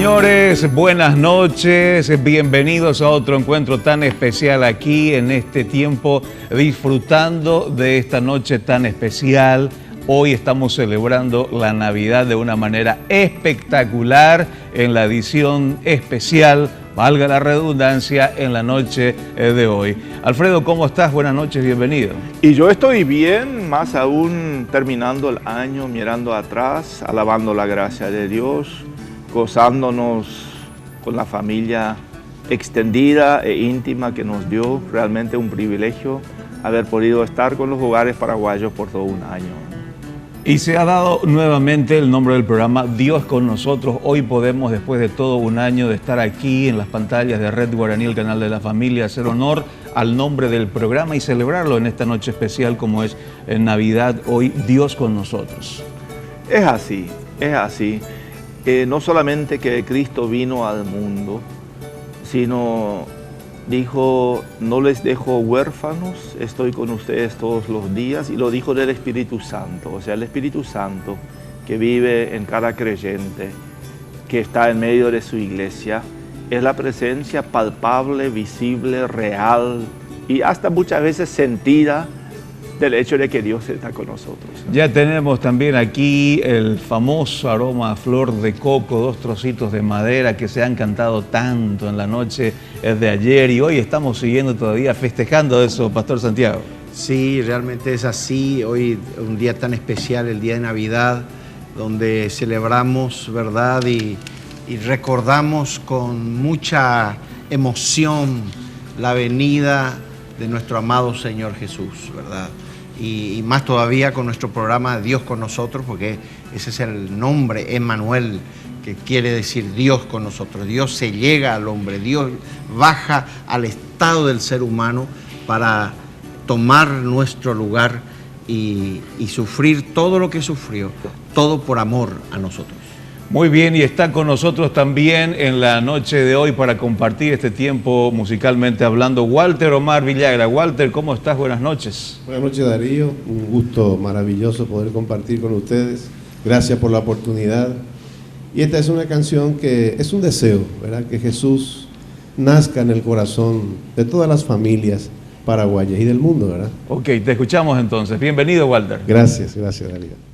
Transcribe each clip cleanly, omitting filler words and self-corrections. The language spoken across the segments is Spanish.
señores, buenas noches, bienvenidos a otro encuentro tan especial aquí en este tiempo, disfrutando de esta noche tan especial. Hoy estamos celebrando la Navidad de una manera espectacular en la edición especial, valga la redundancia, en la noche de hoy. Alfredo, ¿cómo estás? Buenas noches, bienvenido. Y yo estoy bien, más aún terminando el año, mirando atrás, alabando la gracia de Dios, gozándonos con la familia extendida e íntima que nos dio. Realmente un privilegio haber podido estar con los hogares paraguayos por todo un año. Y se ha dado nuevamente el nombre del programa Dios con nosotros. Hoy podemos, después de todo un año de estar aquí en las pantallas de Red Guaraní, el canal de la familia, hacer honor al nombre del programa y celebrarlo en esta noche especial como es en Navidad. Hoy Dios con nosotros. Es así, es así. No solamente que Cristo vino al mundo, sino dijo, no les dejo huérfanos, estoy con ustedes todos los días, y lo dijo del Espíritu Santo. O sea, el Espíritu Santo que vive en cada creyente, que está en medio de su iglesia, es la presencia palpable, visible, real y hasta muchas veces sentida del hecho de que Dios está con nosotros. Ya tenemos también aquí el famoso aroma a flor de coco, 2 trocitos de madera que se han cantado tanto en la noche de ayer y hoy estamos siguiendo todavía festejando eso, Pastor Santiago. Sí, realmente es así. Hoy un día tan especial, el día de Navidad, donde celebramos, ¿verdad? Y recordamos con mucha emoción la venida de nuestro amado Señor Jesús, ¿verdad? Y más todavía con nuestro programa Dios con nosotros, porque ese es el nombre, Emmanuel, que quiere decir Dios con nosotros. Dios se llega al hombre, Dios baja al estado del ser humano para tomar nuestro lugar y sufrir todo lo que sufrió, todo por amor a nosotros. Muy bien, y está con nosotros también en la noche de hoy para compartir este tiempo musicalmente hablando, Walter Omar Villagra. Walter, ¿cómo estás? Buenas noches. Buenas noches, Darío. Un gusto maravilloso poder compartir con ustedes. Gracias por la oportunidad. Y esta es una canción que es un deseo, ¿verdad? Que Jesús nazca en el corazón de todas las familias paraguayas y del mundo, ¿verdad? Ok, te escuchamos entonces. Bienvenido, Walter. Gracias, Darío.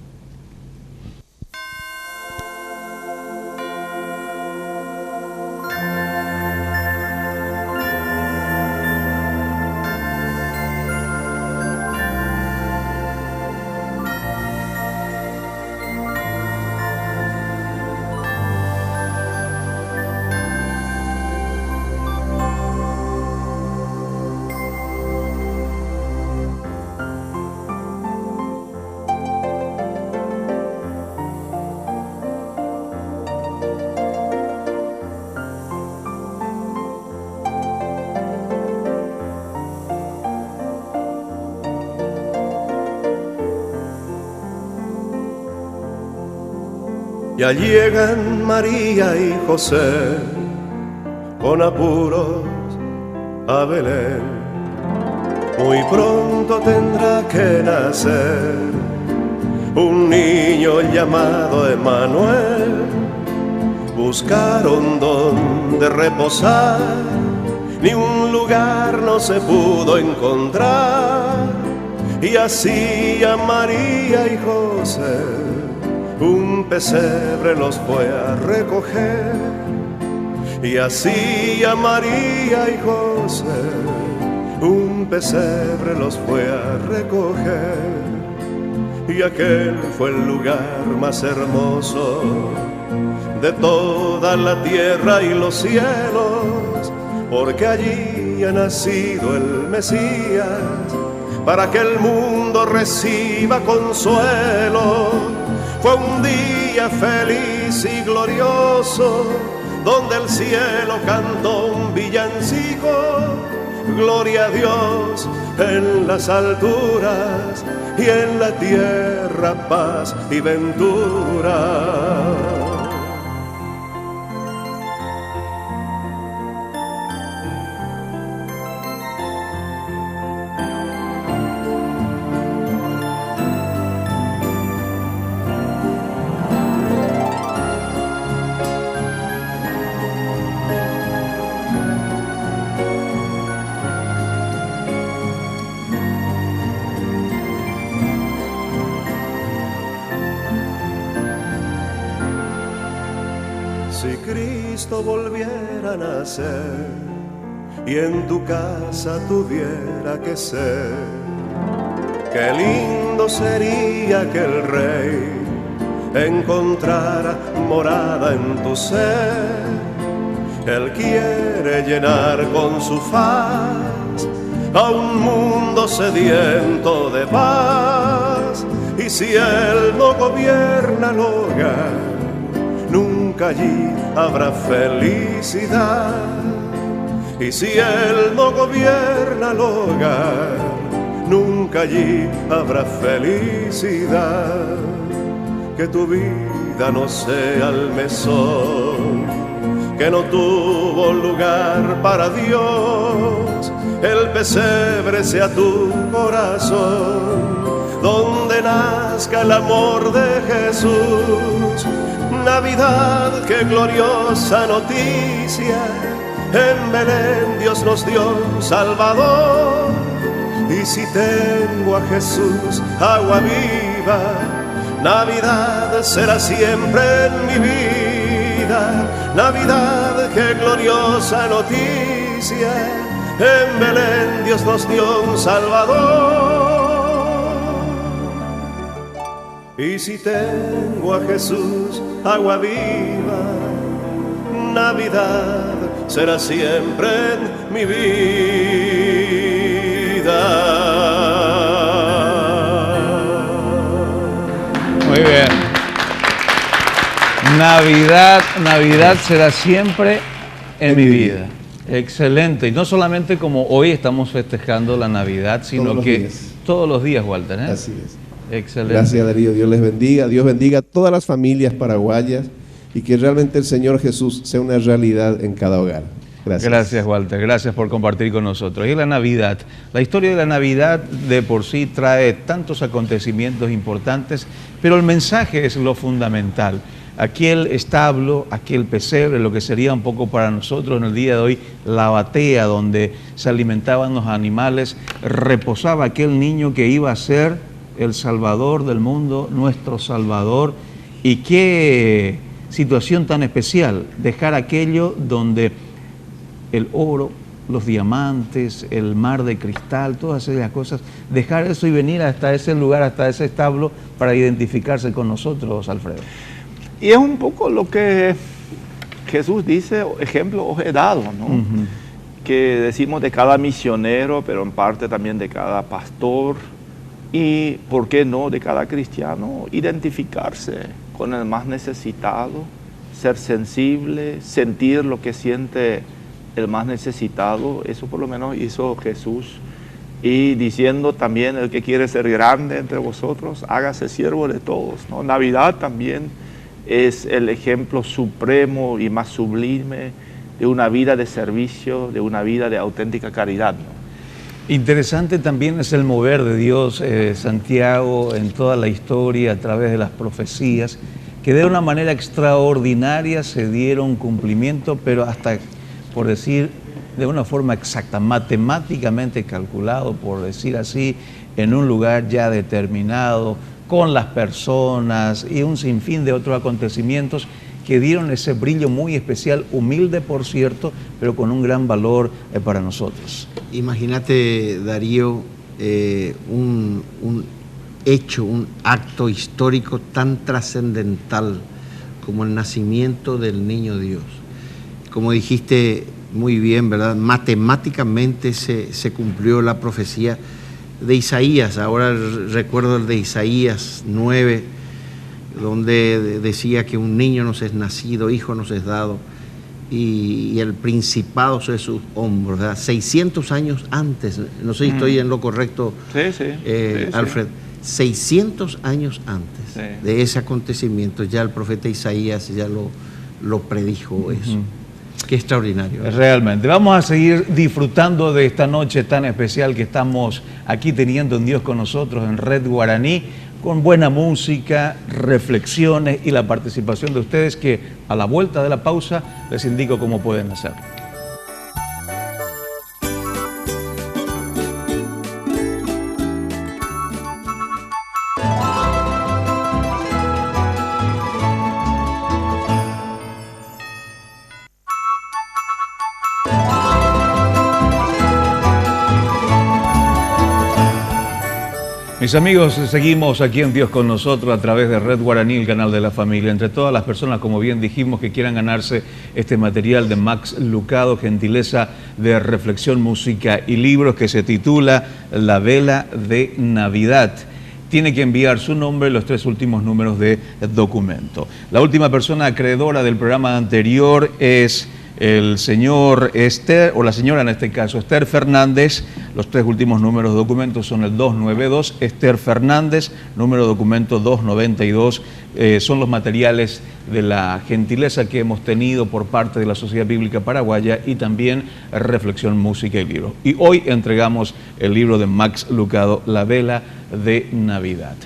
Ya llegan María y José con apuros a Belén. Muy pronto tendrá que nacer un niño llamado Emmanuel. Buscaron donde reposar, ni un lugar no se pudo encontrar. Y así a María y José un pesebre los fue a recoger. Y así a María y José un pesebre los fue a recoger. Y aquel fue el lugar más hermoso de toda la tierra y los cielos, porque allí ha nacido el Mesías, para que el mundo reciba consuelo. Fue un día feliz y glorioso, donde el cielo cantó un villancico. Gloria a Dios en las alturas y en la tierra paz y ventura. Cristo volviera a nacer y en tu casa tuviera que ser. Qué lindo sería que el Rey encontrara morada en tu ser. Él quiere llenar con su faz a un mundo sediento de paz. Y si Él no gobierna el hogar, nunca allí habrá felicidad. Y si Él no gobierna el hogar, nunca allí habrá felicidad. Que tu vida no sea el mesón que no tuvo lugar para Dios. El pesebre sea tu corazón, donde nazca el amor de Jesús. Navidad, qué gloriosa noticia, en Belén Dios nos dio un Salvador. Y si tengo a Jesús, agua viva, Navidad será siempre en mi vida. Navidad, qué gloriosa noticia, en Belén Dios nos dio un Salvador. Y si tengo a Jesús, agua viva, Navidad será siempre en mi vida. Muy bien. Navidad será siempre en mi vida. Excelente. Y no solamente como hoy estamos festejando la Navidad, sino que todos los días, Walter, ¿eh? Así es. Excelente. Gracias, Darío. Dios les bendiga. Dios bendiga a todas las familias paraguayas y que realmente el Señor Jesús sea una realidad en cada hogar. Gracias. Gracias, Walter. Gracias por compartir con nosotros. Y la Navidad. La historia de la Navidad de por sí trae tantos acontecimientos importantes, pero el mensaje es lo fundamental. Aquel establo, aquel pesebre, lo que sería un poco para nosotros en el día de hoy la batea donde se alimentaban los animales, reposaba aquel niño que iba a ser el Salvador del mundo, nuestro Salvador. Y qué situación tan especial, dejar aquello donde el oro, los diamantes, el mar de cristal, todas esas cosas, dejar eso y venir hasta ese lugar, hasta ese establo para identificarse con nosotros, Alfredo. Y es un poco lo que Jesús dice, ejemplo os he dado, ¿no? Que decimos de cada misionero, pero en parte también de cada pastor y, ¿por qué no?, de cada cristiano, identificarse con el más necesitado, ser sensible, sentir lo que siente el más necesitado. Eso por lo menos hizo Jesús. Y diciendo también, el que quiere ser grande entre vosotros, hágase siervo de todos, ¿no? Navidad también es el ejemplo supremo y más sublime de una vida de servicio, de una vida de auténtica caridad, ¿no? Interesante también es el mover de Dios, Santiago, en toda la historia, a través de las profecías, que de una manera extraordinaria se dieron cumplimiento, pero hasta, por decir, de una forma exacta, matemáticamente calculado, por decir así, en un lugar ya determinado, con las personas y un sinfín de otros acontecimientos que dieron ese brillo muy especial, humilde por cierto, pero con un gran valor para nosotros. Imagínate, Darío, un hecho, un acto histórico tan trascendental como el nacimiento del niño Dios. Como dijiste muy bien, ¿verdad? Matemáticamente se cumplió la profecía de Isaías. Ahora recuerdo el de Isaías 9, donde decía que un niño nos es nacido, hijo nos es dado, y el principado sobre sus hombros, ¿verdad? 600 años antes, no sé si estoy en lo correcto, Alfred, 600 años antes de ese acontecimiento, ya el profeta Isaías ya lo predijo eso. Qué extraordinario. Realmente. Vamos a seguir disfrutando de esta noche tan especial que estamos aquí teniendo en Dios con nosotros en Red Guaraní, con buena música, reflexiones y la participación de ustedes, que a la vuelta de la pausa les indico cómo pueden hacerlo. Mis amigos, seguimos aquí en Dios con nosotros a través de Red Guaraní, el canal de la familia. Entre todas las personas, como bien dijimos, que quieran ganarse este material de Max Lucado, gentileza de reflexión, música y libros, que se titula La Vela de Navidad. Tiene que enviar su nombre y los 3 últimos números de documento. La última persona acreedora del programa anterior es el señor Esther, o la señora en este caso, Esther Fernández. Los 3 últimos números de documento son el 292, Esther Fernández, número de documento 292. Son los materiales de la gentileza que hemos tenido por parte de la Sociedad Bíblica Paraguaya y también reflexión, música y libros. Y hoy entregamos el libro de Max Lucado, La Vela de Navidad.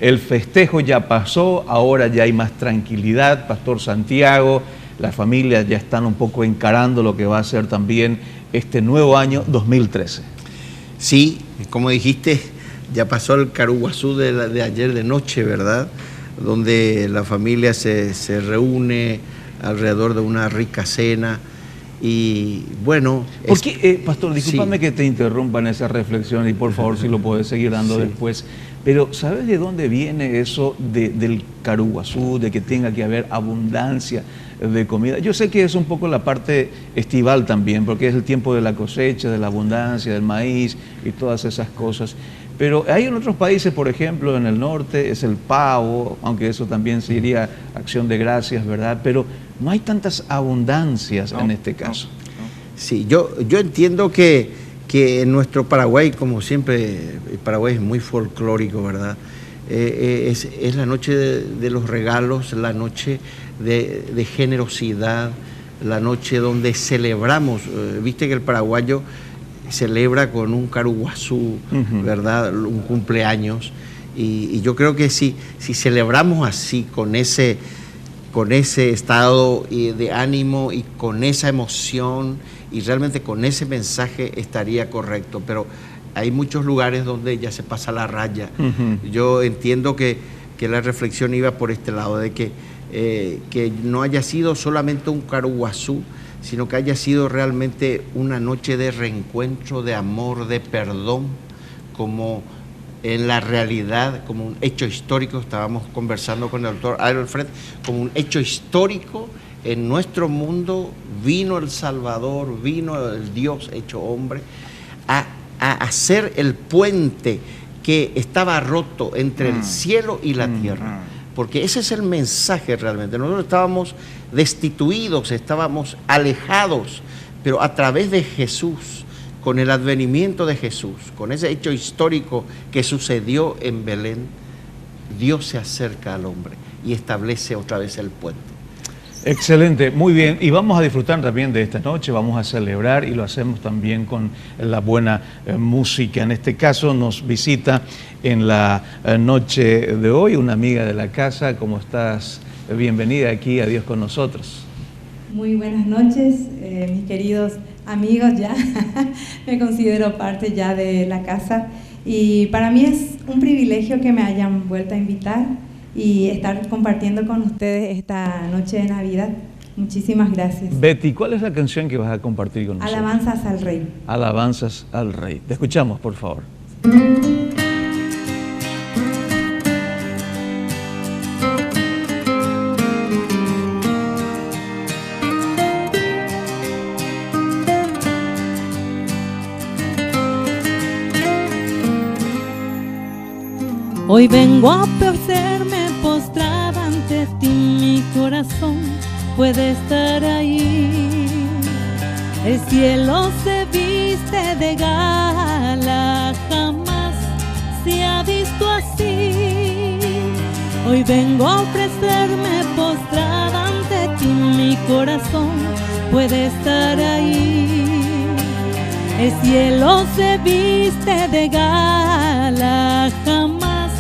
El festejo ya pasó, ahora ya hay más tranquilidad, Pastor Santiago. Las familias ya están un poco encarando lo que va a ser también este nuevo año 2013. Sí, como dijiste, ya pasó el Caruguazú de ayer de noche, ¿verdad? Donde la familia se reúne alrededor de una rica cena. Y bueno... Pastor, discúlpame que te interrumpa en esa reflexión y por favor si lo puedes seguir dando después. Pero ¿sabes de dónde viene eso del Caruguazú, de que tenga que haber abundancia de comida? Yo sé que es un poco la parte estival también, porque es el tiempo de la cosecha, de la abundancia, del maíz y todas esas cosas. Pero hay en otros países, por ejemplo, en el norte es el pavo, aunque eso también sería acción de gracias, ¿verdad? Pero no hay tantas abundancias en este caso. Sí, yo entiendo que en nuestro Paraguay, como siempre, el Paraguay es muy folclórico, ¿verdad? Es la noche de los regalos, la noche de generosidad, la noche donde celebramos. Viste que el paraguayo celebra con un Caruguazú, ¿verdad? Un cumpleaños. Y yo creo que si celebramos así, con ese estado de ánimo y con esa emoción y realmente con ese mensaje, estaría correcto. Pero hay muchos lugares donde ya se pasa la raya. Yo entiendo que la reflexión iba por este lado, de que no haya sido solamente un Caruguazú, sino que haya sido realmente una noche de reencuentro, de amor, de perdón, como en la realidad, como un hecho histórico. Estábamos conversando con el doctor Alfred, como un hecho histórico. En nuestro mundo vino el Salvador, vino el Dios hecho hombre, a hacer el puente que estaba roto entre el cielo y la tierra. Porque ese es el mensaje realmente. Nosotros estábamos destituidos, estábamos alejados, pero a través de Jesús, con el advenimiento de Jesús, con ese hecho histórico que sucedió en Belén, Dios se acerca al hombre y establece otra vez el puente. Excelente, muy bien. Y vamos a disfrutar también de esta noche, vamos a celebrar y lo hacemos también con la buena música. En este caso nos visita en la noche de hoy una amiga de la casa. ¿Cómo estás? Bienvenida aquí a Dios con nosotros. Muy buenas noches, mis queridos amigos, ya me considero parte ya de la casa y para mí es un privilegio que me hayan vuelto a invitar y estar compartiendo con ustedes esta noche de Navidad. Muchísimas gracias. Betty, ¿cuál es la canción que vas a compartir con nosotros? Alabanzas al Rey. Alabanzas al Rey. Te escuchamos, por favor. Hoy vengo a ofrecerme postrada ante ti, mi corazón puede estar ahí. El cielo se viste de gala, jamás se ha visto así. Hoy vengo a ofrecerme postrada ante ti, mi corazón puede estar ahí. El cielo se viste de gala, jamás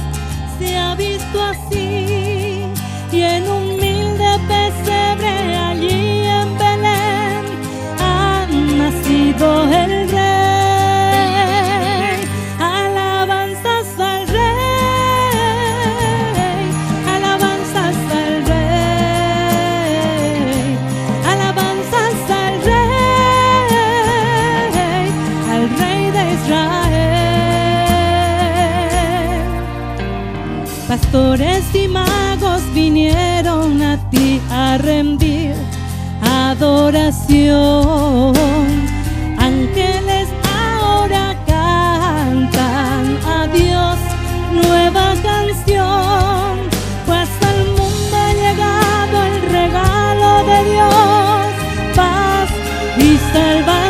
se ha visto así, y en humilde pesebre allí en Belén ha nacido el Rey. Alabanzas al Rey, alabanzas al Rey, alabanzas al Rey de Israel. pastores y magos vinieron a ti a rendir adoración. Ángeles ahora cantan a Dios nueva canción, pues al mundo ha llegado el regalo de Dios, paz y salvación.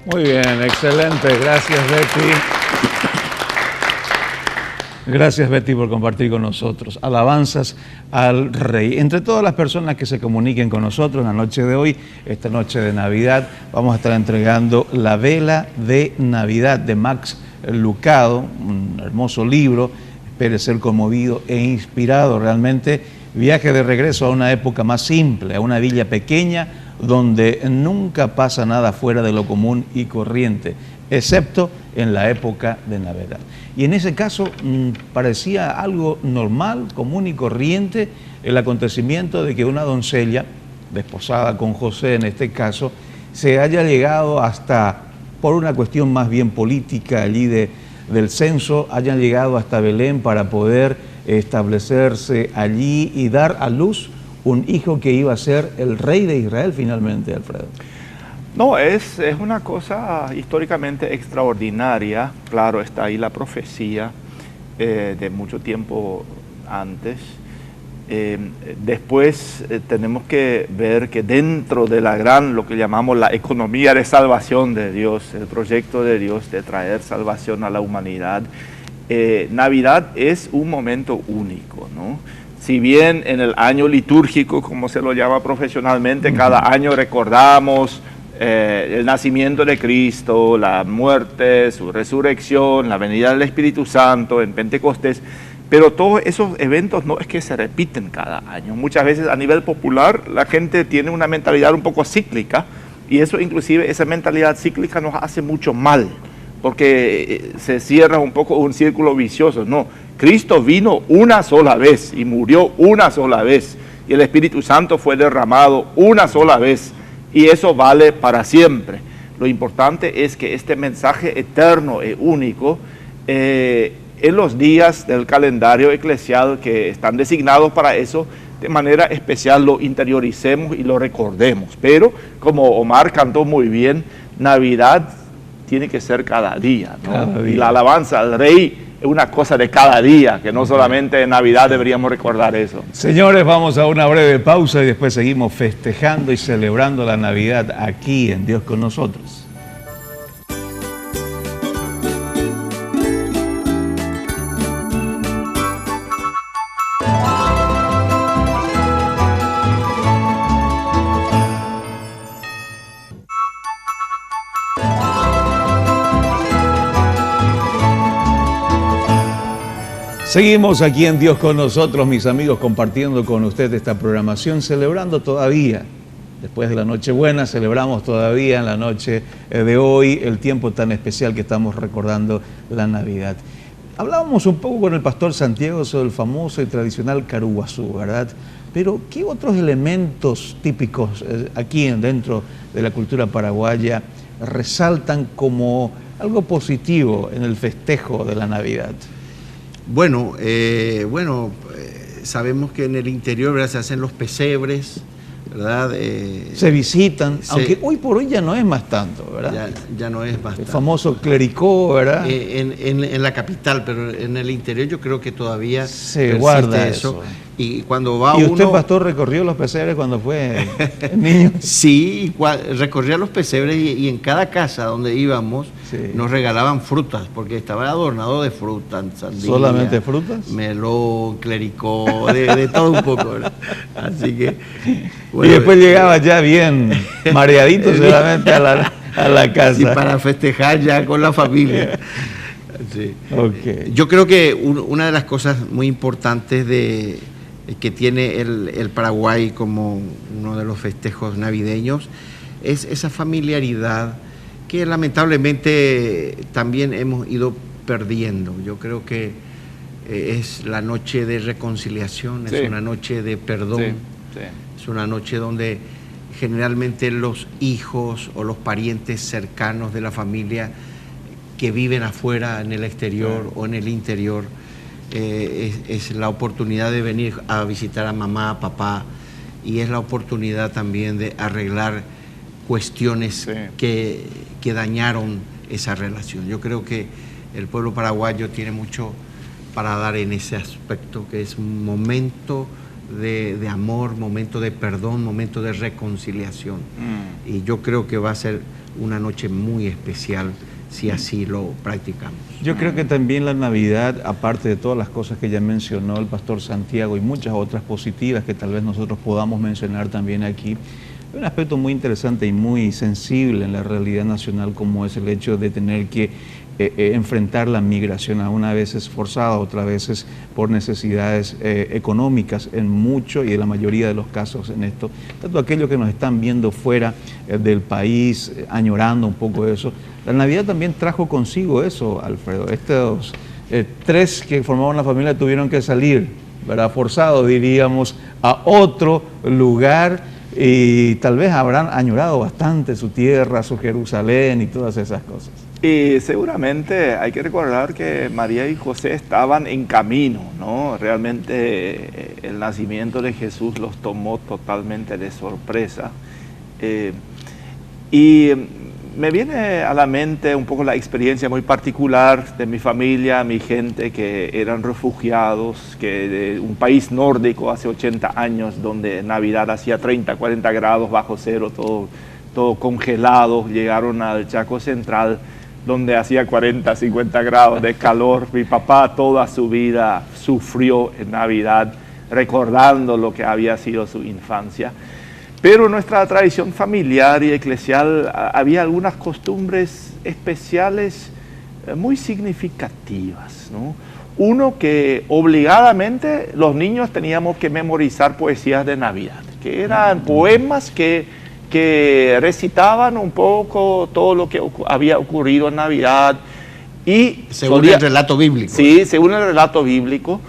Muy bien, excelente. Gracias, Betty. Gracias, Betty, por compartir con nosotros. Alabanzas al Rey. Entre todas las personas que se comuniquen con nosotros en la noche de hoy, esta noche de Navidad, vamos a estar entregando La Vela de Navidad de Max Lucado, un hermoso libro. Espere ser conmovido e inspirado. Realmente, viaje de regreso a una época más simple, a una villa pequeña donde nunca pasa nada fuera de lo común y corriente, excepto en la época de Navidad. Y en ese caso parecía algo normal, común y corriente, el acontecimiento de que una doncella, desposada con José en este caso, se haya llegado hasta, por una cuestión más bien política allí del censo, hayan llegado hasta Belén para poder establecerse allí y dar a luz un hijo que iba a ser el rey de Israel finalmente, Alfredo. No, es una cosa históricamente extraordinaria. Claro, está ahí la profecía de mucho tiempo antes. Después tenemos que ver que dentro de la gran, lo que llamamos la economía de salvación de Dios, el proyecto de Dios de traer salvación a la humanidad, Navidad es un momento único, ¿no? Si bien en el año litúrgico, como se lo llama profesionalmente, cada año recordamos el nacimiento de Cristo, la muerte, su resurrección, la venida del Espíritu Santo en Pentecostés, pero todos esos eventos no es que se repiten cada año. Muchas veces a nivel popular la gente tiene una mentalidad un poco cíclica y eso inclusive, esa mentalidad cíclica nos hace mucho mal, porque se cierra un poco un círculo vicioso. No, Cristo vino una sola vez y murió una sola vez y el Espíritu Santo fue derramado una sola vez y eso vale para siempre. Lo importante es que este mensaje eterno e único en los días del calendario eclesial que están designados para eso, de manera especial lo interioricemos y lo recordemos. Pero como Omar cantó muy bien, Navidad tiene que ser cada día, ¿no? Cada día. Y la alabanza al Rey es una cosa de cada día, que no solamente en Navidad deberíamos recordar eso. Señores, vamos a una breve pausa y después seguimos festejando y celebrando la Navidad aquí en Dios con nosotros. Seguimos aquí en Dios con nosotros, mis amigos, compartiendo con ustedes esta programación, celebrando todavía, después de la Nochebuena, celebramos todavía en la noche de hoy el tiempo tan especial que estamos recordando, la Navidad. Hablábamos un poco con el pastor Santiago sobre el famoso y tradicional caruguazú, ¿verdad? Pero, ¿qué otros elementos típicos aquí dentro de la cultura paraguaya resaltan como algo positivo en el festejo de la Navidad? Bueno, sabemos que en el interior, ¿verdad?, se hacen los pesebres, ¿verdad? Se visitan, aunque hoy por hoy ya no es más tanto, ¿verdad? Ya no es más el tanto. famoso clericó, ¿verdad? En la capital, pero en el interior yo creo que todavía se guarda eso. Y cuando va ¿Y uno... usted, pastor, recorrió los pesebres cuando fue niño? Sí, recorría los pesebres y en cada casa donde íbamos nos regalaban frutas, porque estaba adornado de frutas, sandía. ¿Solamente frutas? Melón, clericó, de todo un poco, ¿verdad? Así que... Bueno, y después llegaba ya bien mareadito seguramente a la casa. Sí, para festejar ya con la familia. Sí. Okay. Yo creo que una de las cosas muy importantes que tiene el Paraguay como uno de los festejos navideños es esa familiaridad que lamentablemente también hemos ido perdiendo. Yo creo que es la noche de reconciliación, es una noche de perdón, es una noche donde generalmente los hijos o los parientes cercanos de la familia que viven afuera, en el exterior o en el interior, es la oportunidad de venir a visitar a mamá, a papá, y es la oportunidad también de arreglar cuestiones que dañaron esa relación. Yo creo que el pueblo paraguayo tiene mucho para dar en ese aspecto, que es un momento de amor, momento de perdón, momento de reconciliación. Y yo creo que va a ser una noche muy especial si así lo practicamos. Yo creo que también la Navidad, aparte de todas las cosas que ya mencionó el pastor Santiago y muchas otras positivas que tal vez nosotros podamos mencionar también aquí, hay un aspecto muy interesante y muy sensible en la realidad nacional, como es el hecho de tener que enfrentar la migración, a una veces forzada, otras veces por necesidades económicas en mucho y en la mayoría de los casos en esto. Tanto aquellos que nos están viendo fuera del país, añorando un poco eso. La Navidad también trajo consigo eso, Alfredo. Estos tres que formaban la familia tuvieron que salir, ¿verdad?, forzados, diríamos, a otro lugar, y tal vez habrán añorado bastante su tierra, su Jerusalén y todas esas cosas. Y seguramente hay que recordar que María y José estaban en camino, ¿no? Realmente el nacimiento de Jesús los tomó totalmente de sorpresa. Y me viene a la mente un poco la experiencia muy particular de mi familia, mi gente que eran refugiados, que de un país nórdico hace 80 años, donde en Navidad hacía 30, 40 grados bajo cero, todo congelado, llegaron al Chaco Central, donde hacía 40, 50 grados de calor. Mi papá toda su vida sufrió en Navidad, recordando lo que había sido su infancia. Pero en nuestra tradición familiar y eclesial había algunas costumbres especiales muy significativas, ¿no? Uno, que obligadamente los niños teníamos que memorizar poesías de Navidad, que eran poemas que recitaban un poco todo lo que había ocurrido en Navidad. Y según el relato bíblico. Sí, según el relato bíblico.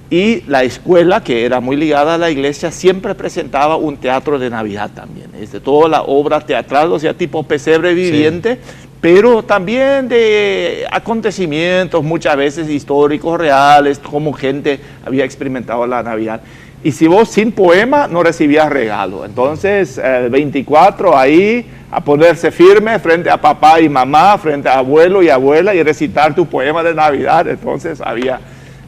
Y la escuela, que era muy ligada a la iglesia, siempre presentaba un teatro de Navidad también. Toda la obra teatral, o sea, tipo pesebre viviente, pero también de acontecimientos, muchas veces históricos, reales, como gente había experimentado la Navidad. Y si vos sin poema no recibías regalo. Entonces, el 24 ahí, a ponerse firme frente a papá y mamá, frente a abuelo y abuela, y recitar tu poema de Navidad. Entonces había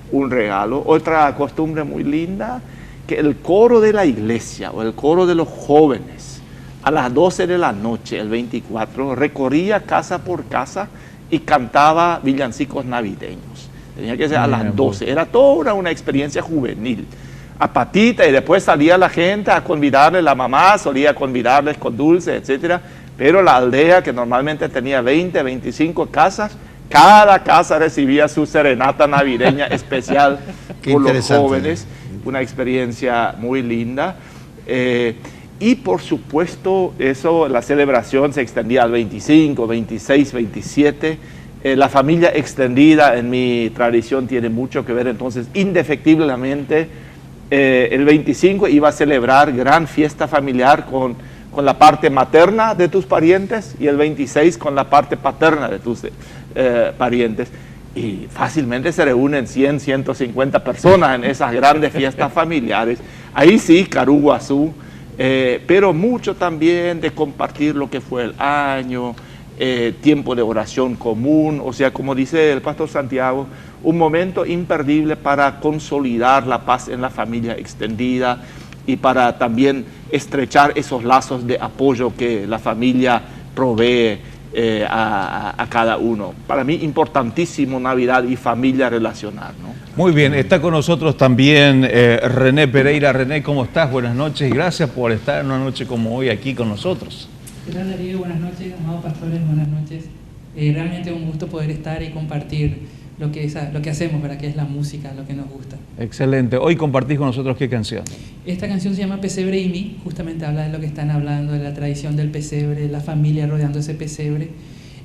un regalo. Otra costumbre muy linda, que el coro de la iglesia o el coro de los jóvenes a las 12 de la noche, el 24, recorría casa por casa y cantaba villancicos navideños. Tenía que ser a las 12, era toda una experiencia juvenil. A patita, y después salía la gente a convidarle, la mamá solía convidarles con dulces, etcétera, pero la aldea, que normalmente tenía 20, 25 casas, Cada casa recibía su serenata navideña especial por los jóvenes. Una experiencia muy linda. Y por supuesto, la celebración se extendía al 25, 26, 27. La familia extendida en mi tradición tiene mucho que ver, entonces indefectiblemente el 25 iba a celebrar gran fiesta familiar con la parte materna de tus parientes y el 26 con la parte paterna de tus parientes. Y fácilmente se reúnen 100, 150 personas en esas grandes fiestas familiares. Ahí sí, Caruguazú, pero mucho también de compartir lo que fue el año, tiempo de oración común, o sea, como dice el pastor Santiago, un momento imperdible para consolidar la paz en la familia extendida y para también estrechar esos lazos de apoyo que la familia provee a cada uno. Para mí, importantísimo Navidad y familia relacionar, ¿no? Muy bien, está con nosotros también René Pereira. René, ¿cómo estás? Buenas noches y gracias por estar en una noche como hoy aquí con nosotros. ¿Qué tal, Darío? Buenas noches, amados pastores, buenas noches. Realmente un gusto poder estar y compartir lo que hacemos, ¿verdad? Que es la música, lo que nos gusta. Excelente. Hoy compartís con nosotros ¿qué canción? Esta canción se llama Pesebre y mí, justamente habla de lo que están hablando, de la tradición del pesebre, de la familia rodeando ese pesebre.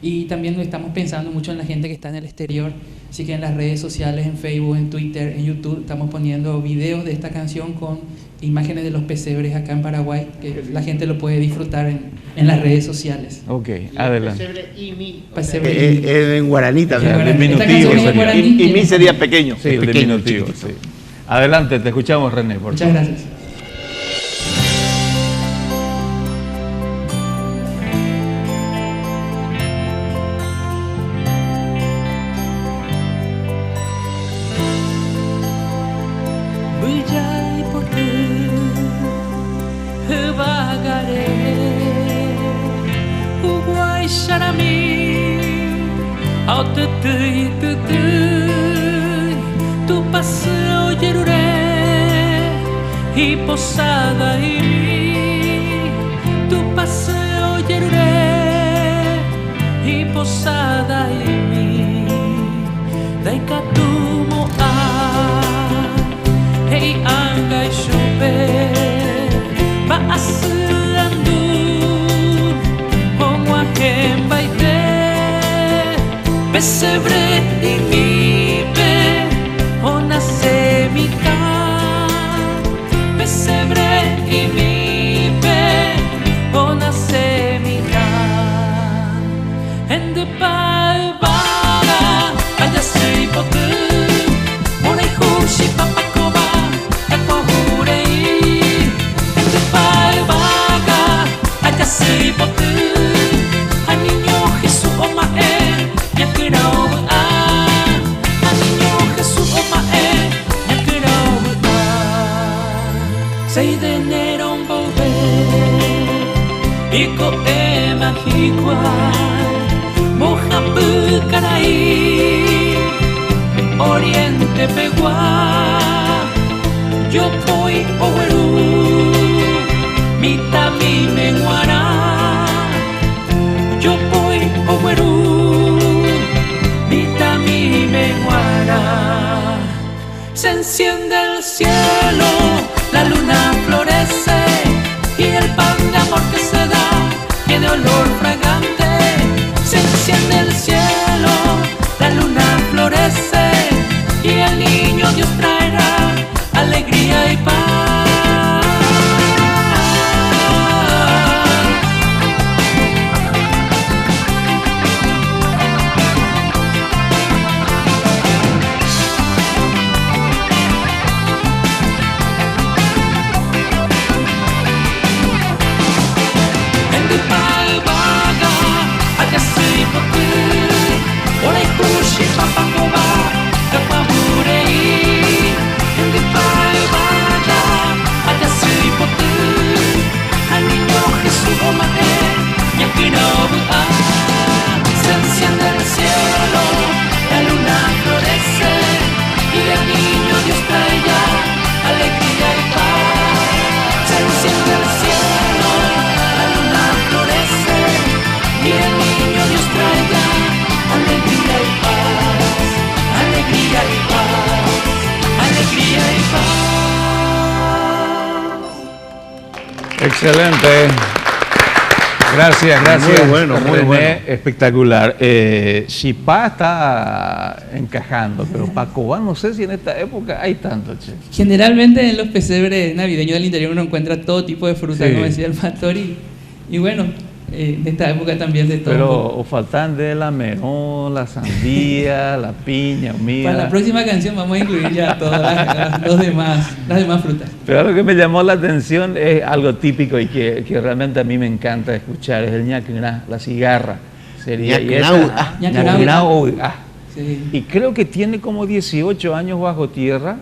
Y también estamos pensando mucho en la gente que está en el exterior, así que en las redes sociales, en Facebook, en Twitter, en YouTube, estamos poniendo videos de esta canción con imágenes de los pesebres acá en Paraguay, que la gente lo puede disfrutar en las redes sociales. Ok, adelante. Pesebre y mi. Pesebre En guaraní también. El diminutivo sería. Y mí sería pequeño. Sí, el diminutivo, sí. Adelante, te escuchamos, René, por Muchas favor. gracias. Tu paseo yeruré y posada y mi, tu paseo yeruré y posada y mi, daikatumo hey anga shupe ba asandu homo baite pesebre y mi pe ona semika pesebre y mi pe ona semika en de pa bara allá se potu una hijushi papakoba takohurei en de pa bara allá se potu a niño Jesús omae Sei de enero un Iko e mahikwa Mojapu Caray Oriente Pegua Yo voy Oweru Mitami Menguara Yo voy Oweru Mitami Menguara Se enciende el cielo, la luna florece y el pan de amor que se da tiene olor fragante. Se enciende el cielo, la luna florece y el niño Dios traerá alegría y paz. En tu palvaga, allá se Excelente. Gracias. Muy bueno, muy René, bueno. espectacular. Chipá está encajando, pero Pacobán no sé si en esta época hay tanto, che. Generalmente en los pesebres navideños del interior uno encuentra todo tipo de fruta, Sí. como decía el pastor, y bueno, en esta época también de todo. Pero o faltan de la melón, la sandía, la piña, mira. Para la próxima canción vamos a incluir ya todas las demás frutas. Pero algo que me llamó la atención es algo típico y que realmente a mí me encanta escuchar, es el ñaquená, la cigarra. Sería Ñaquená, ñaquená. Sí. Y creo que tiene como 18 años bajo tierra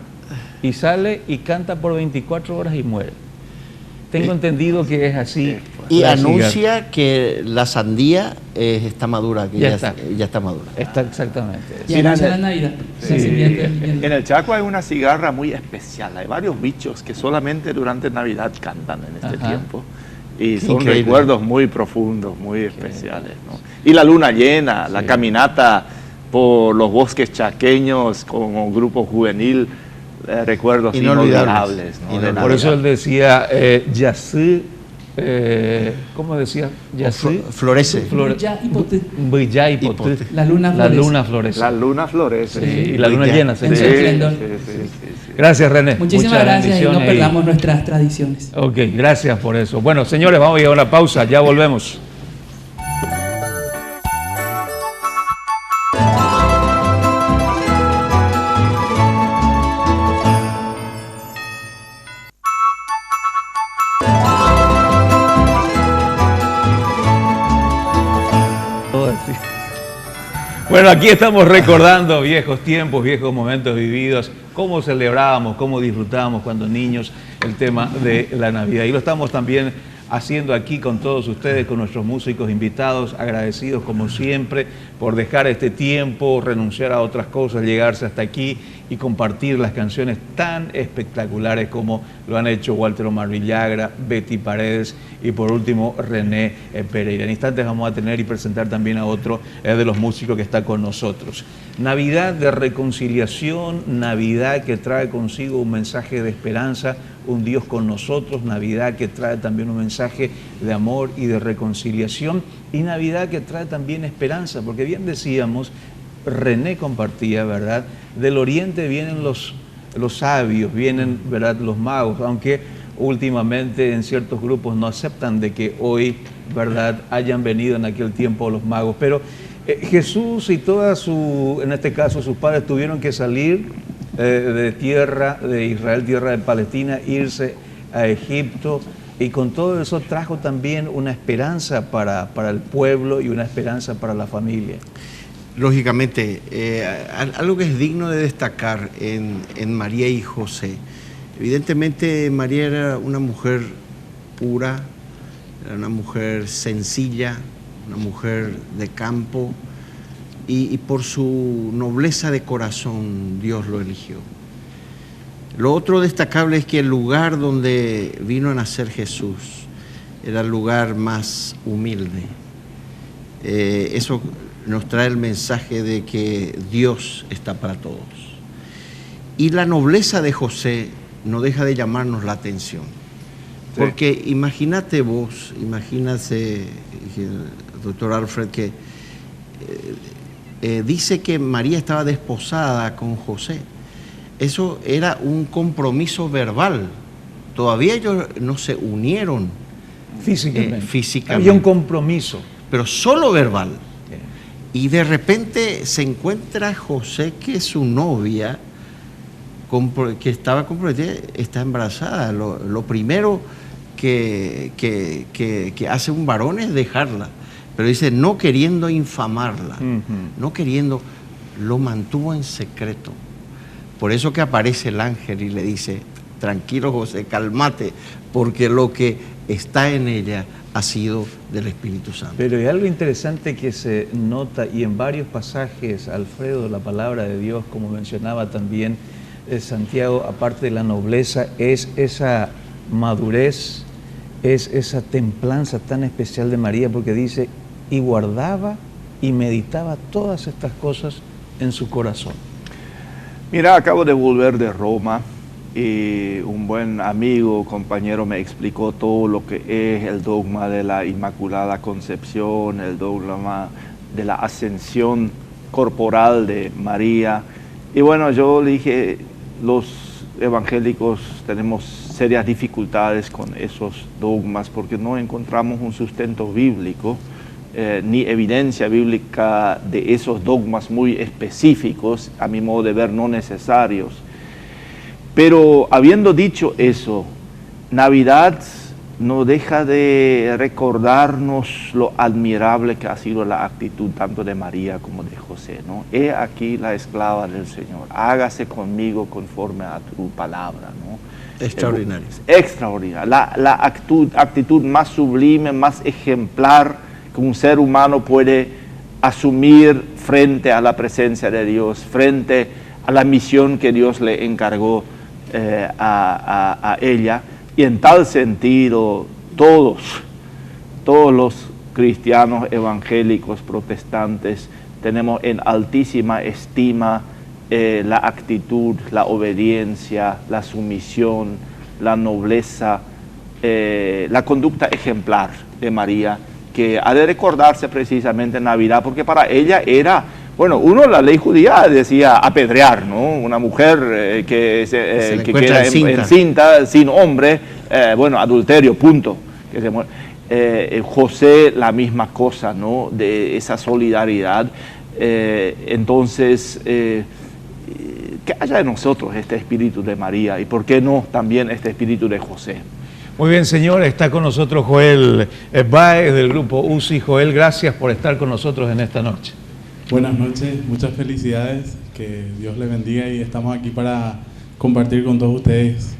y sale y canta por 24 horas y muere. Tengo entendido que es así. Y la anuncia cigarra. que la sandía está madura, que Ya ya está. está madura. Está exactamente. Y Mira, anuncia la Navidad. Sí. Nacimiento del niño. En el Chaco hay una cigarra muy especial. Hay varios bichos que solamente durante Navidad cantan en este Ajá. tiempo. Y son Increíble. recuerdos muy profundos, muy especiales, ¿no? Y la luna llena, la caminata por los bosques chaqueños como grupo juvenil, recuerdos inolvidables, ¿no? De Por eso él Navidad. decía, Yasí, ¿cómo decía? Yasí. Florece. Ya, hipote. Brilla y potú. Hipote. La luna La florece. luna florece. La luna florece. Sí, y la luna Ya. llena. En sería. su esplendor. Sí. Gracias, René. Muchísimas Muchas gracias y no bendiciones perdamos nuestras tradiciones. Ok, gracias por eso. Bueno, señores, vamos a ir a una pausa, ya volvemos. Bueno, aquí estamos recordando viejos tiempos, viejos momentos vividos, cómo celebrábamos, cómo disfrutábamos cuando niños el tema de la Navidad. Y lo estamos también haciendo aquí con todos ustedes, con nuestros músicos invitados, agradecidos como siempre por dejar este tiempo, renunciar a otras cosas, llegarse hasta aquí y compartir las canciones tan espectaculares como lo han hecho Walter Omar Villagra, Betty Paredes y por último René Pereira. En instantes vamos a tener y presentar también a otro de los músicos que está con nosotros. Navidad de reconciliación, Navidad que trae consigo un mensaje de esperanza, un Dios con nosotros, Navidad que trae también un mensaje de amor y de reconciliación y Navidad que trae también esperanza, porque bien decíamos, René compartía, ¿verdad? Del oriente vienen los sabios, vienen, ¿verdad?, los magos, aunque últimamente en ciertos grupos no aceptan de que hoy, ¿verdad?, hayan venido en aquel tiempo los magos, pero Jesús y toda en este caso sus padres tuvieron que salir de tierra de Israel, tierra de Palestina, irse a Egipto y con todo eso trajo también una esperanza para el pueblo y una esperanza para la familia. Lógicamente, algo que es digno de destacar en María y José, evidentemente María era una mujer pura, era una mujer sencilla, una mujer de campo, y por su nobleza de corazón Dios lo eligió. Lo otro destacable es que el lugar donde vino a nacer Jesús era el lugar más humilde. Eso nos trae el mensaje de que Dios está para todos. Y la nobleza de José no deja de llamarnos la atención. Porque imagínate vos, imagínate, doctor Alfred, que dice que María estaba desposada con José. Eso era un compromiso verbal. Todavía ellos no se unieron físicamente. Había un compromiso. Pero solo verbal. Y de repente se encuentra José, que su novia, que estaba comprometida, está embarazada. Lo primero que hace un varón es dejarla. Pero dice, no queriendo infamarla, no queriendo, lo mantuvo en secreto. Por eso que aparece el ángel y le dice, tranquilo José, cálmate, porque lo que está en ella ha sido del Espíritu Santo. Pero hay algo interesante que se nota y en varios pasajes, Alfredo, la palabra de Dios, como mencionaba también Santiago, aparte de la nobleza, es esa madurez, es esa templanza tan especial de María, porque dice, y guardaba y meditaba todas estas cosas en su corazón. Mira, acabo de volver de Roma y un buen amigo, compañero, me explicó todo lo que es el dogma de la Inmaculada Concepción, el dogma de la ascensión corporal de María. Y bueno, yo le dije, los evangélicos tenemos serias dificultades con esos dogmas porque no encontramos un sustento bíblico ni evidencia bíblica de esos dogmas muy específicos, a mi modo de ver no necesarios. Pero habiendo dicho eso, Navidad no deja de recordarnos lo admirable que ha sido la actitud tanto de María como de José, ¿no? He aquí la esclava del Señor, hágase conmigo conforme a tu palabra, ¿no? Extraordinario. Extraordinario. La actitud más sublime, más ejemplar que un ser humano puede asumir frente a la presencia de Dios, frente a la misión que Dios le encargó a ella. Y en tal sentido, todos los cristianos evangélicos protestantes tenemos en altísima estima la actitud, la obediencia, la sumisión, la nobleza, la conducta ejemplar de María, que ha de recordarse precisamente en Navidad, porque para ella era, bueno, la ley judía decía apedrear, ¿no? Una mujer que queda encinta, sin hombre, adulterio, punto. José, la misma cosa, ¿no? De esa solidaridad. Entonces, que haya en nosotros este espíritu de María y por qué no también este espíritu de José. Muy bien, señor, está con nosotros Joel Baez del grupo UCI. Joel, gracias por estar con nosotros en esta noche. Buenas noches, muchas felicidades, que Dios les bendiga y estamos aquí para compartir con todos ustedes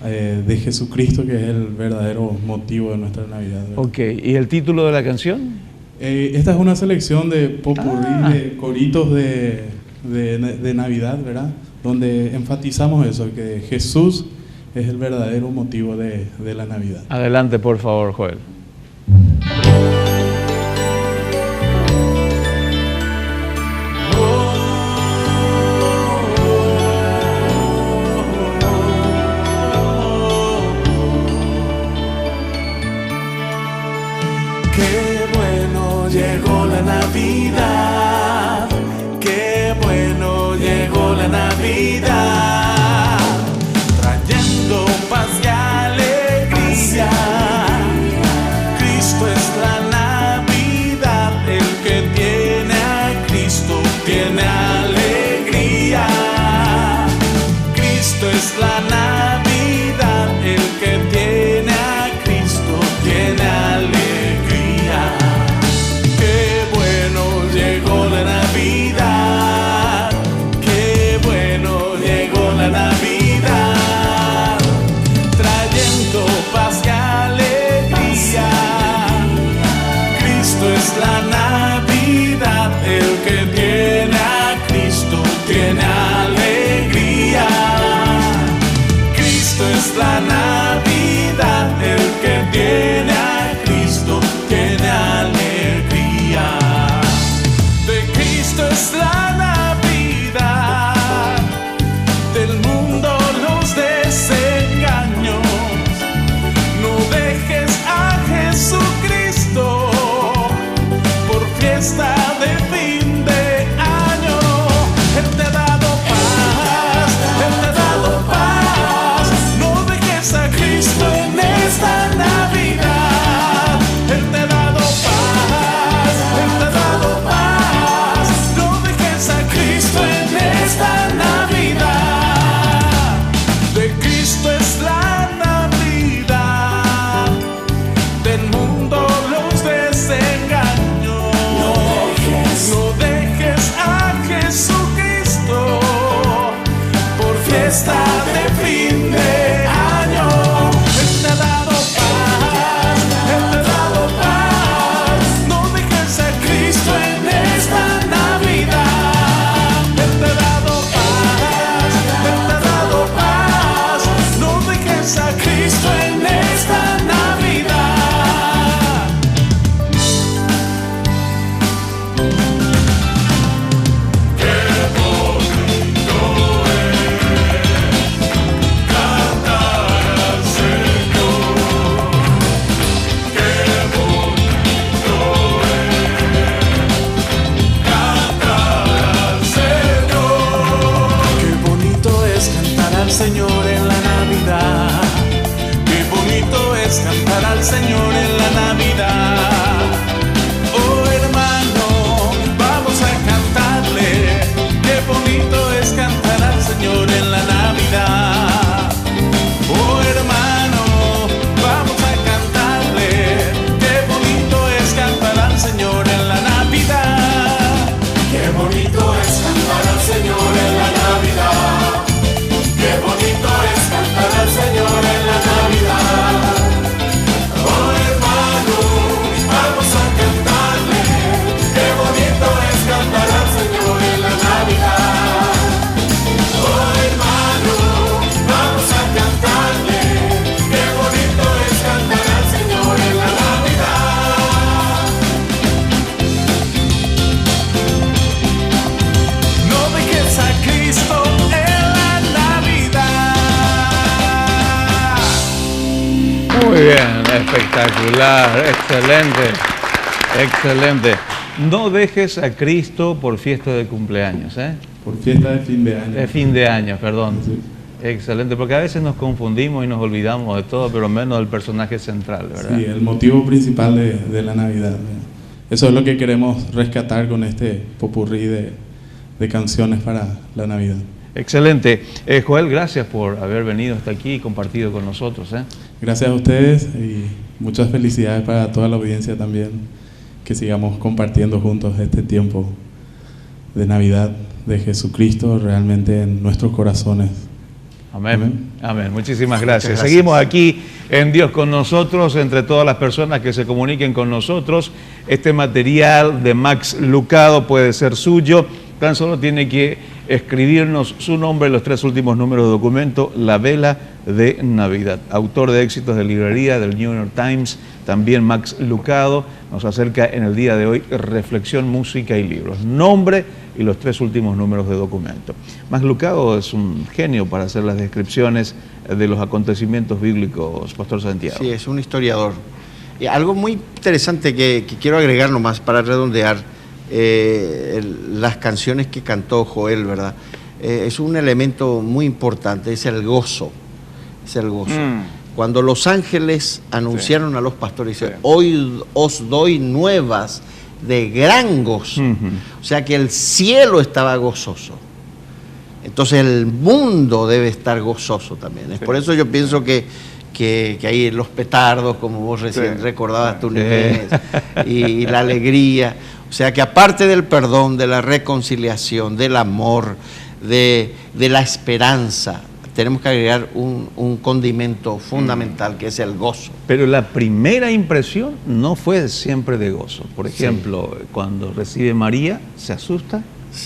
de Jesucristo, que es el verdadero motivo de nuestra Navidad, ¿verdad? Ok, ¿y el título de la canción? Esta es una selección de popurrí, de coritos de Navidad, ¿verdad? Donde enfatizamos eso, que Jesús es el verdadero motivo de la Navidad. Adelante, por favor, Joel. Qué bueno llegó la Navidad, qué bueno llegó la Navidad, trayendo paz y alegría. Cristo es la Navidad, el que tiene a Cristo tiene alegría. Cristo es la Navidad, el que tiene a Cristo tiene alegría. Qué bueno llegó la Navidad, qué bueno llegó la Navidad, trayendo paz y alegría. Cristo es la Navidad, el que tiene a Cristo tiene alegría. Cristo es la Navidad, el que tiene a Cristo tiene alegría. De Cristo es la Navidad, del mundo los desengaños. No dejes a Jesucristo por fiesta de fin de año. Él te ha dado paz, Él te ha dado paz. No dejes a Cristo en esta Navidad. Él te ha dado paz, Él te ha dado paz. No dejes a Cristo en esta Navidad. De Cristo es la Navidad, del mundo los desengaños. No dejes a Jesucristo por fiesta de fin de año. Él te ha dado paz, Él te ha dado paz. No dejes a Cristo en esta Navidad. Él te ha dado paz, Él te ha dado paz. No dejes a Cristo en esta Navidad. Qué bonito es al Señor en la Navidad. Oh hermano, vamos a cantarle, qué bonito es cantar al Señor en la Navidad. Oh hermano, vamos a cantarle, qué bonito es cantar al Señor en la Navidad. Qué bonito es cantar al Señor en la Navidad. Qué bonito es cantar al Señor en la Navidad. Oh hermano, vamos a cantarle, qué bonito es cantar al Señor en la Navidad. Oh hermano, vamos a cantarle, qué bonito es cantar al Señor en la Navidad. No dejes a Cristo en la Navidad. Muy bien, espectacular, excelente, excelente. No dejes a Cristo por fiesta de cumpleaños, ¿eh? Por fiesta de fin de año. De fin de año, perdón. Sí. Excelente, porque a veces nos confundimos y nos olvidamos de todo, pero menos del personaje central, ¿verdad? Sí, el motivo principal de la Navidad. Eso es lo que queremos rescatar con este popurrí de canciones para la Navidad. Excelente. Joel, gracias por haber venido hasta aquí y compartido con nosotros, ¿eh? Gracias a ustedes y muchas felicidades para toda la audiencia también, que sigamos compartiendo juntos este tiempo de Navidad de Jesucristo realmente en nuestros corazones. Amén. Amén. Amén. Muchísimas gracias. Muchas gracias. Seguimos aquí en Dios con nosotros, entre todas las personas que se comuniquen con nosotros. Este material de Max Lucado puede ser suyo. Tan solo tiene que escribirnos su nombre, los 3 últimos números de documento, La Vela de Navidad. Autor de éxitos de librería del New York Times, también Max Lucado, nos acerca en el día de hoy reflexión, música y libros. Nombre y los 3 últimos números de documento. Max Lucado es un genio para hacer las descripciones de los acontecimientos bíblicos, Pastor Santiago. Sí, es un historiador. Y algo muy interesante que quiero agregar nomás para redondear, las canciones que cantó Joel, ¿verdad? Es un elemento muy importante, es el gozo. Es el gozo. Cuando los ángeles anunciaron a los pastores, dice, hoy os doy nuevas de gran gozo. O sea que el cielo estaba gozoso. Entonces el mundo debe estar gozoso también. Es por eso yo pienso que hay los petardos, como vos recién recordabas tu niñez, y la alegría. O sea que aparte del perdón, de la reconciliación, del amor, de la esperanza, tenemos que agregar un condimento fundamental que es el gozo. Pero la primera impresión no fue siempre de gozo. Por ejemplo, cuando recibe María, se asusta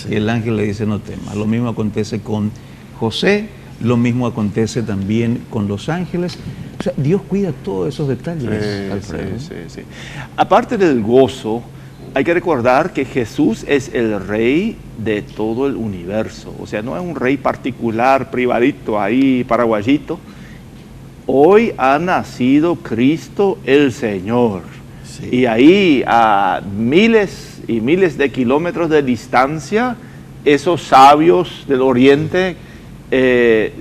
y el ángel le dice no temas. Lo mismo acontece con José, lo mismo acontece también con los ángeles. O sea, Dios cuida todos esos detalles, Alfredo. Sí. Aparte del gozo, hay que recordar que Jesús es el rey de todo el universo. O sea, no es un rey particular, privadito, ahí, paraguayito. Hoy ha nacido Cristo el Señor. Sí. Y ahí, a miles y miles de kilómetros de distancia, esos sabios del Oriente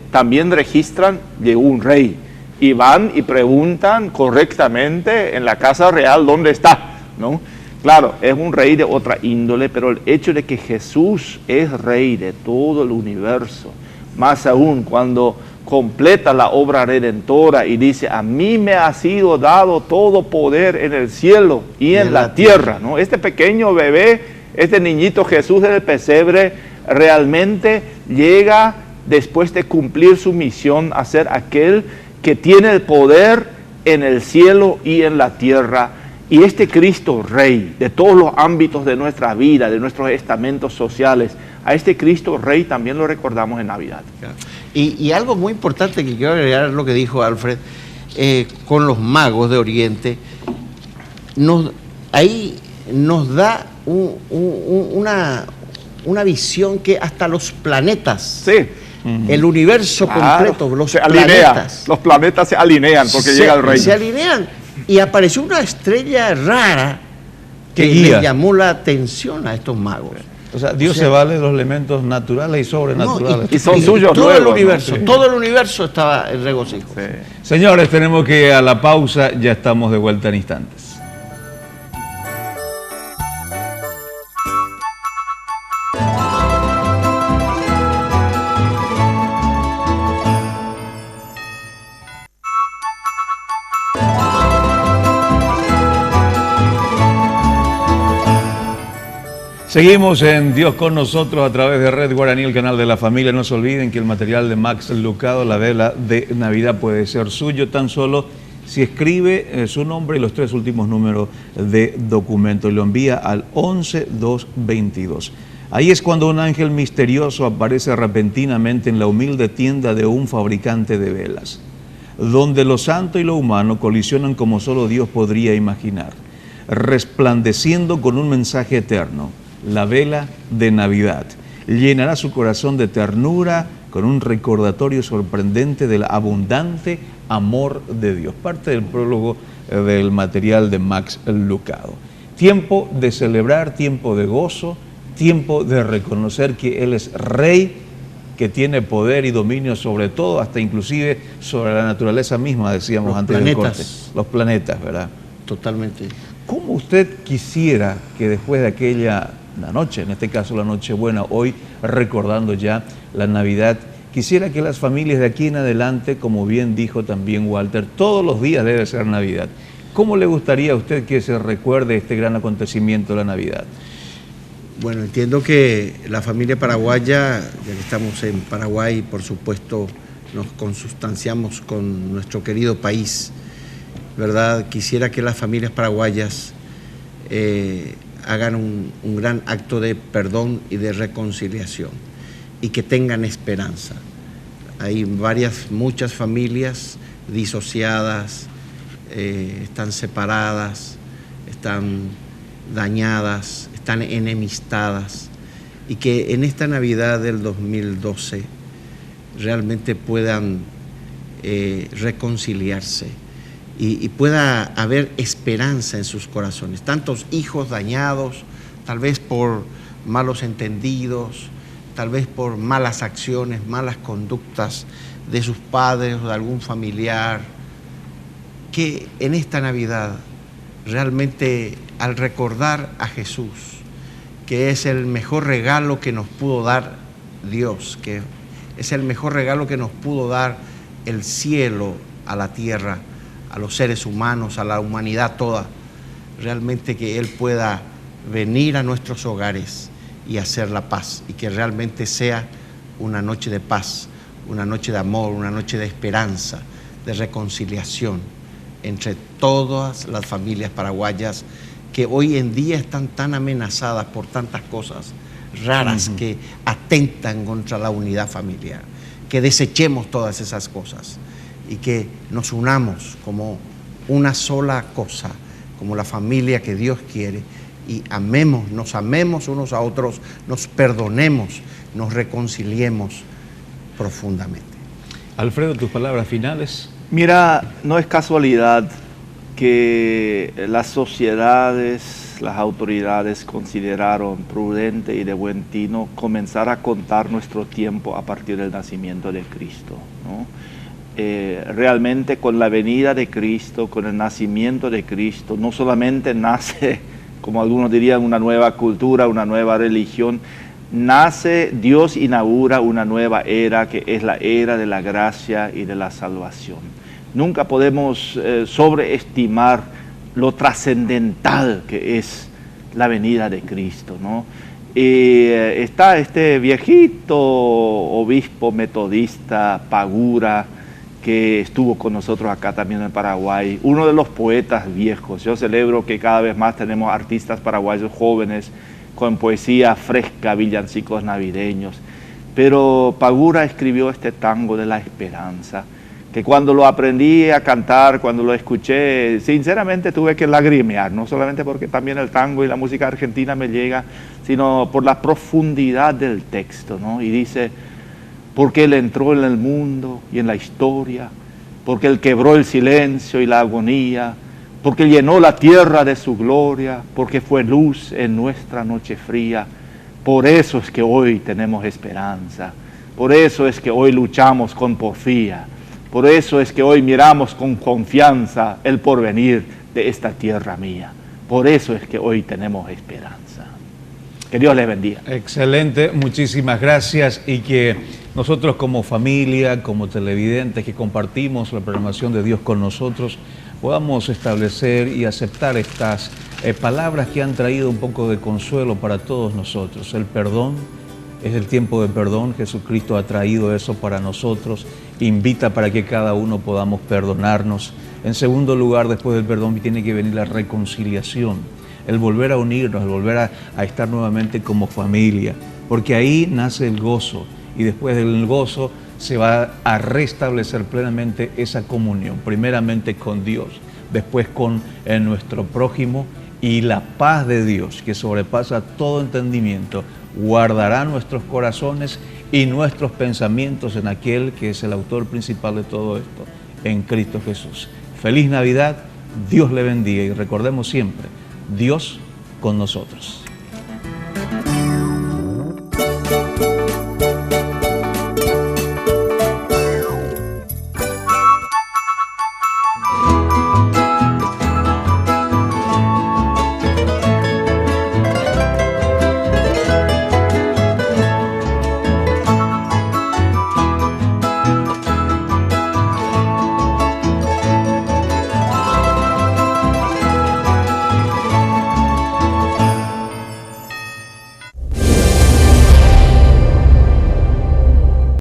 también registran, llegó un rey. Y van y preguntan correctamente en la casa real dónde está, ¿no? Claro, es un rey de otra índole, pero el hecho de que Jesús es rey de todo el universo, más aún cuando completa la obra redentora y dice, a mí me ha sido dado todo poder en el cielo y en la tierra, ¿no? Este pequeño bebé, este niñito Jesús en el pesebre, realmente llega después de cumplir su misión a ser aquel que tiene el poder en el cielo y en la tierra. Y este Cristo Rey, de todos los ámbitos de nuestra vida, de nuestros estamentos sociales, a este Cristo Rey también lo recordamos en Navidad. Y algo muy importante que quiero agregar es lo que dijo Alfred, con los magos de Oriente, ahí nos da una visión que hasta los planetas, el universo completo, los planetas. Los planetas se alinean porque llega el Rey. Se alinean. Y apareció una estrella rara que le llamó la atención a estos magos. O sea, Dios se vale de los elementos naturales y sobrenaturales. Y son suyos todo luego, el universo, ¿no? todo el universo estaba en regocijo. Sí. Señores, tenemos que ir a la pausa, ya estamos de vuelta en instantes. Seguimos en Dios con nosotros a través de Red Guaraní, el canal de la familia. No se olviden que el material de Max Lucado, la vela de Navidad, puede ser suyo tan solo si escribe su nombre y los 3 últimos números de documento y lo envía al 11222. Ahí es cuando un ángel misterioso aparece repentinamente en la humilde tienda de un fabricante de velas, donde lo santo y lo humano colisionan como solo Dios podría imaginar, resplandeciendo con un mensaje eterno. La vela de Navidad llenará su corazón de ternura con un recordatorio sorprendente del abundante amor de Dios. Parte del prólogo del material de Max Lucado. Tiempo de celebrar, tiempo de gozo, tiempo de reconocer que Él es Rey, que tiene poder y dominio sobre todo, hasta inclusive sobre la naturaleza misma, decíamos Los antes planetas. del corte. Los planetas, ¿verdad? Totalmente. ¿Cómo usted quisiera que después de la noche, en este caso la Nochebuena, hoy recordando ya la Navidad, quisiera que las familias de aquí en adelante, como bien dijo también Walter, todos los días debe ser Navidad? ¿Cómo le gustaría a usted que se recuerde este gran acontecimiento de la Navidad? Bueno, entiendo que la familia paraguaya, ya que estamos en Paraguay, por supuesto nos consustanciamos con nuestro querido país, ¿verdad? Quisiera que las familias paraguayas hagan un gran acto de perdón y de reconciliación y que tengan esperanza. Hay muchas familias disociadas, están separadas, están dañadas, están enemistadas, y que en esta Navidad del 2012 realmente puedan reconciliarse y pueda haber esperanza en sus corazones. Tantos hijos dañados, tal vez por malos entendidos, tal vez por malas acciones, malas conductas de sus padres o de algún familiar, que en esta Navidad realmente, al recordar a Jesús, que es el mejor regalo que nos pudo dar Dios, que es el mejor regalo que nos pudo dar el cielo a la tierra, a los seres humanos, a la humanidad toda, realmente que Él pueda venir a nuestros hogares y hacer la paz, y que realmente sea una noche de paz, una noche de amor, una noche de esperanza, de reconciliación entre todas las familias paraguayas que hoy en día están tan amenazadas por tantas cosas raras que atentan contra la unidad familiar. Que desechemos todas esas cosas y que nos unamos como una sola cosa, como la familia que Dios quiere, y nos amemos unos a otros, nos perdonemos, nos reconciliemos profundamente. Alfredo, tus palabras finales. Mira, no es casualidad que las sociedades, las autoridades consideraron prudente y de buen tino comenzar a contar nuestro tiempo a partir del nacimiento de Cristo, ¿no? Realmente con la venida de Cristo, con el nacimiento de Cristo, no solamente nace, como algunos dirían, una nueva cultura, una nueva religión, nace, Dios inaugura una nueva era que es la era de la gracia y de la salvación. Nunca podemos sobreestimar lo trascendental que es la venida de Cristo, ¿no? Está este viejito obispo metodista, Pagura, que estuvo con nosotros acá también en Paraguay, uno de los poetas viejos. Yo celebro que cada vez más tenemos artistas paraguayos jóvenes con poesía fresca, villancicos navideños. Pero Pagura escribió este tango de la esperanza, que cuando lo aprendí a cantar, cuando lo escuché, sinceramente tuve que lagrimear, no solamente porque también el tango y la música argentina me llega, sino por la profundidad del texto, ¿no? Y dice: porque Él entró en el mundo y en la historia, porque Él quebró el silencio y la agonía, porque llenó la tierra de su gloria, porque fue luz en nuestra noche fría, Por eso es que hoy tenemos esperanza. Por eso es que hoy luchamos con porfía. Por eso es que hoy miramos con confianza el porvenir de esta tierra mía. Por eso es que hoy tenemos esperanza. Que Dios les bendiga. Excelente, muchísimas gracias, y que nosotros como familia, como televidentes que compartimos la programación de Dios con nosotros, podamos establecer y aceptar estas palabras que han traído un poco de consuelo para todos nosotros. El perdón, es el tiempo de perdón. Jesucristo ha traído eso para nosotros, invita para que cada uno podamos perdonarnos. En segundo lugar, después del perdón tiene que venir la reconciliación, el volver a unirnos, el volver a estar nuevamente como familia, porque ahí nace el gozo, y después del gozo se va a restablecer plenamente esa comunión, primeramente con Dios, después con nuestro prójimo, y la paz de Dios, que sobrepasa todo entendimiento, guardará nuestros corazones y nuestros pensamientos en aquel que es el autor principal de todo esto, en Cristo Jesús. Feliz Navidad, Dios le bendiga, y recordemos siempre, Dios con nosotros.